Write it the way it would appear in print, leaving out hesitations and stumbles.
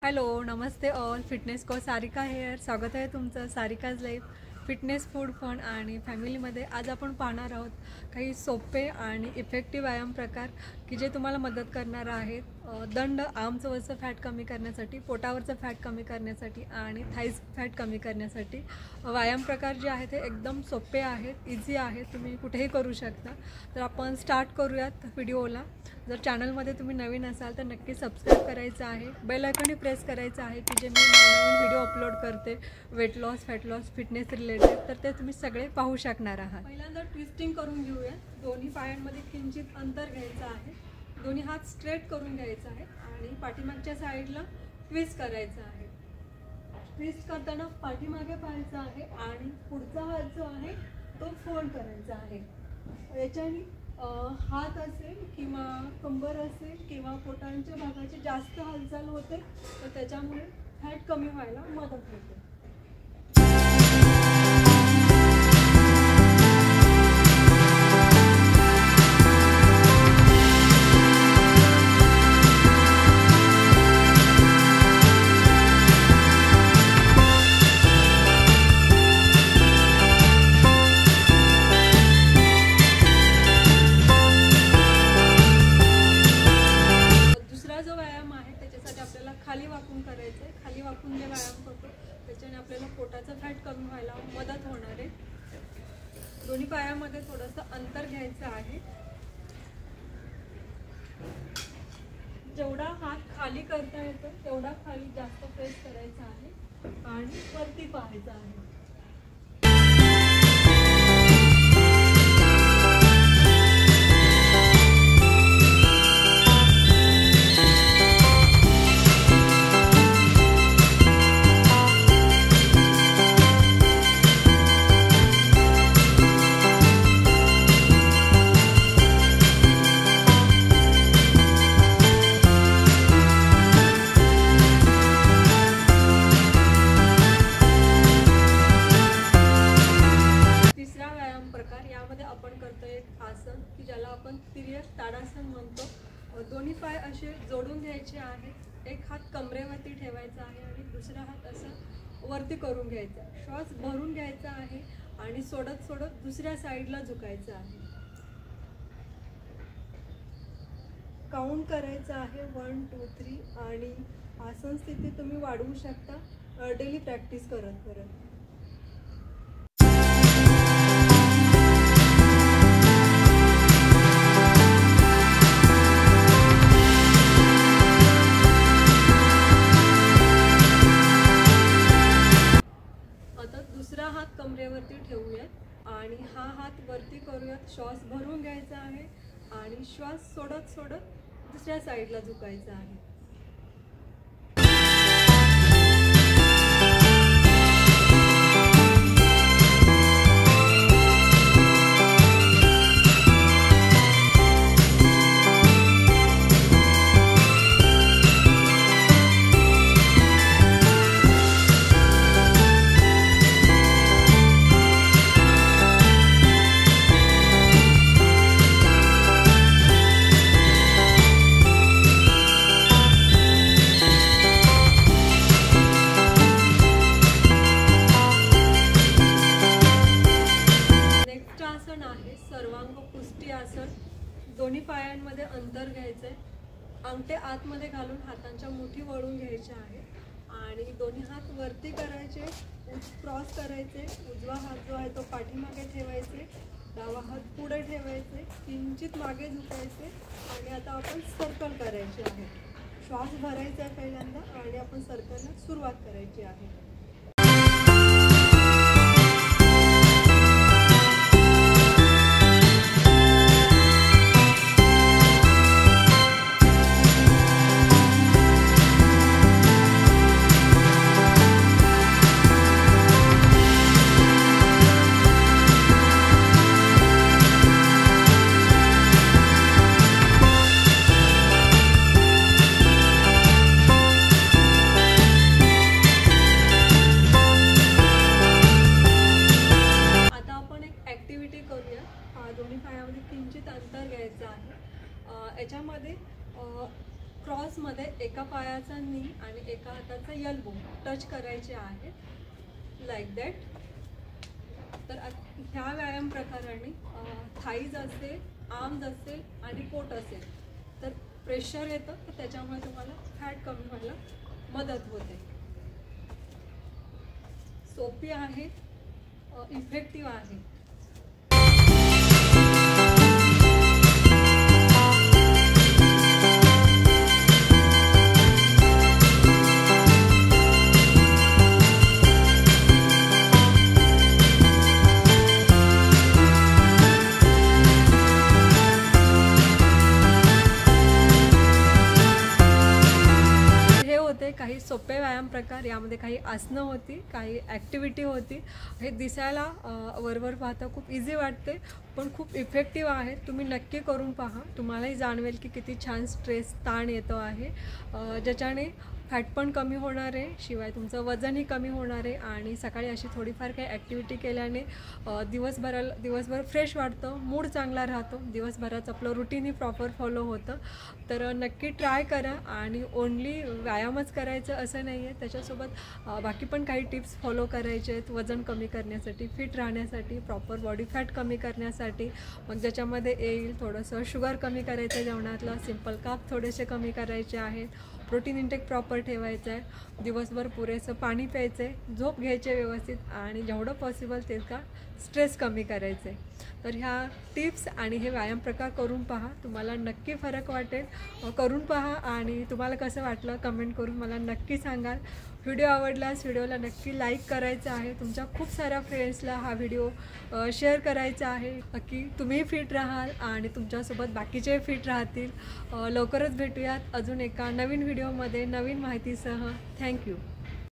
Hello नमस्ते all, fitness coach Sarika here. स्वागत आहे तुमचं Sarika's life fitness food fun आणि फॅमिलीमध्ये. आज आपण पाहणार आहोत काही सोपे आणि इफेक्टिव्ह व्यायाम प्रकार की जे तुम्हाला मदत करणार आहेत. दंड आर्मचं वरचं फॅट कमी करण्यासाठी, पोटावरचं फॅट कमी करण्यासाठी आणि थाईज फॅट कमी करण्यासाठी. व्यायाम प्रकार जे आहेत ते एकदम सोपे आहेत, इझी आहेत, तुम्ही कुठेही करू शकता. तर आपण स्टार्ट करूयात व्हिडिओला. जर चॅनलमध्ये तुम्ही नवीन असाल तर नक्की सबस्क्राईब करायचं आहे, बेल आयकॉनही प्रेस करायचं आहे की जे मी नवीन व्हिडिओ अपलोड करते weight loss, fat loss, fitness related, तर ते तुम्ही सगळे पाहू शकणार आहात. पहिल्यांदा ट्विस्टिंग करून घेऊया. दोन्ही पायांमध्ये किंचित अंतर घ्यायचं आहे, दोन्ही हात स्ट्रेट करून घ्यायचा आहे आणि पाठीमागच्या साईडला ट्विस्ट करायचं आहे. ट्विस्ट करताना पाठीमागे पाहायचं आहे आणि पुढचा हात जो आहे तो फोल्ड करायचा आहे. याच्याने हात असेल किंवा कंबर असेल किंवा पोटांच्या भागाची जास्त हालचाल होते, तर त्याच्यामुळे फॅट कमी व्हायला मदत होते. खाली वाकून करायचं आहे. खाली वाकून जे व्यायाम करतो त्याच्याने आपल्याला पोटाचं फॅट कमी व्हायला मदत होणार आहे. दोन्ही पायामध्ये थोडंसं अंतर घ्यायचं आहे. जेवढा हात खाली करता येतो तेवढा खाली जास्त प्रेस करायचा आहे आणि वरती पाहायचं आहे. आसन की ज्याला आपण तिर्यक ताडासन म्हणतो. दोन्ही पाय असे जोडून घ्यायचे आहेत. एक हात कमरेवरती ठेवायचा आहे आणि दुसरा हात असा वरती करून घ्यायचा. श्वास भरून घ्यायचा आहे आणि सोडत सोडत दुसऱ्या साईडला झुकायचं आहे. काउंट करायचं आहे 1 2 3 आणि आसन स्थिती तुम्ही वाढवू शकता डेली प्रॅक्टिस करत करत. दुसरा हात कमरेवरती ठेवूयात आणि हा हात वरती करूयात. श्वास भरून घ्यायचा आहे आणि श्वास सोडत सोडत दुसऱ्या साईडला झुकायचा आहे. सर्वांग पुष्टी आसन. दोन्ही पायांमध्ये अंतर घ्यायचंय. अंगठे आतमध्ये घालून हातांच्या मुठी वळून घ्यायच्या आहेत आणि दोन्ही हात वरती करायचे, क्रॉस करायचे. उजवा हात जो आहे तो पाठीमागे ठेवायचे, डावा हात पुढे ठेवायचे, किंचित मागे झुकायचे आणि आता आपण सर्कल करायचे आहे. श्वास भरायचा आहे पहिल्यांदा आणि आपण सर्कलला सुरुवात करायची आहे. एका पायाचा नी आणि एका हाताचा एल्बो टच करायचे आहेत लाईक दॅट. तर ह्या व्यायाम प्रकाराने थाईज असेल, आर्म्स असेल आणि पोट असेल तर प्रेशर येतं, तर त्याच्यामुळे तुम्हाला फॅट कमी व्हायला मदत होते. सोपी आहे, इफेक्टिव्ह आहे. काही सोपे व्यायाम प्रकार, यामध्ये काही आसनं होती, काही ॲक्टिव्हिटी होती. हे दिसायला वरवर पाहता खूप इझी वाटते पण खूप इफेक्टिव्ह आहे. तुम्ही नक्की करून पहा, तुम्हालाही जाणवेल की किती छान स्ट्रेस ताण येतो आहे, ज्याच्याने फॅट पण कमी होणार आहे, शिवाय तुमचं वजनही कमी होणार आहे. आणि सकाळी अशी थोडीफार काही ॲक्टिव्हिटी केल्याने दिवसभर फ्रेश वाटतं, मूड चांगला राहतो, दिवसभराचं आपलं रुटीनही प्रॉपर फॉलो होतं. तर नक्की ट्राय करा. आणि ओन्ली व्यायामच करायचं असं नाही आहे, त्याच्यासोबत बाकी पण काही टिप्स फॉलो करायचे आहेत वजन कमी करण्यासाठी, फिट राहण्यासाठी, प्रॉपर बॉडी फॅट कमी करण्यासाठी. मग ज्याच्यामध्ये येईल थोडंसं शुगर कमी करायचं, जेवणातलं सिंपल कार्ब थोडेसे कमी करायचे आहेत, प्रोटीन इंटेक प्रॉपर ठेवायचं आहे, दिवसभर पुरेसं पाणी प्यायचं आहे, झोप घ्यायचे व्यवस्थित आणि जेवढं पॉसिबल तितका स्ट्रेस कमी करायचं आहे. तर ह्या टिप्स आणि हे व्यायाम प्रकार करून पहा, तुम्हाला नक्की फरक वाटेल. करून पहा आणि तुम्हाला कसं वाटलं कमेंट करून मला नक्की सांगाल. व्हिडिओ आवडल्यास व्हिडिओला नक्की लाईक करायचं आहे, तुमच्या खूप साऱ्या फ्रेंड्सला हा व्हिडिओ शेअर करायचा आहे की तुम्ही फिट राहाल आणि तुमच्यासोबत बाकीचे फिट राहतील. लवकरच भेटूयात अजून एका नवीन व्हिडिओमध्ये नवीन माहितीसह. थँक्यू.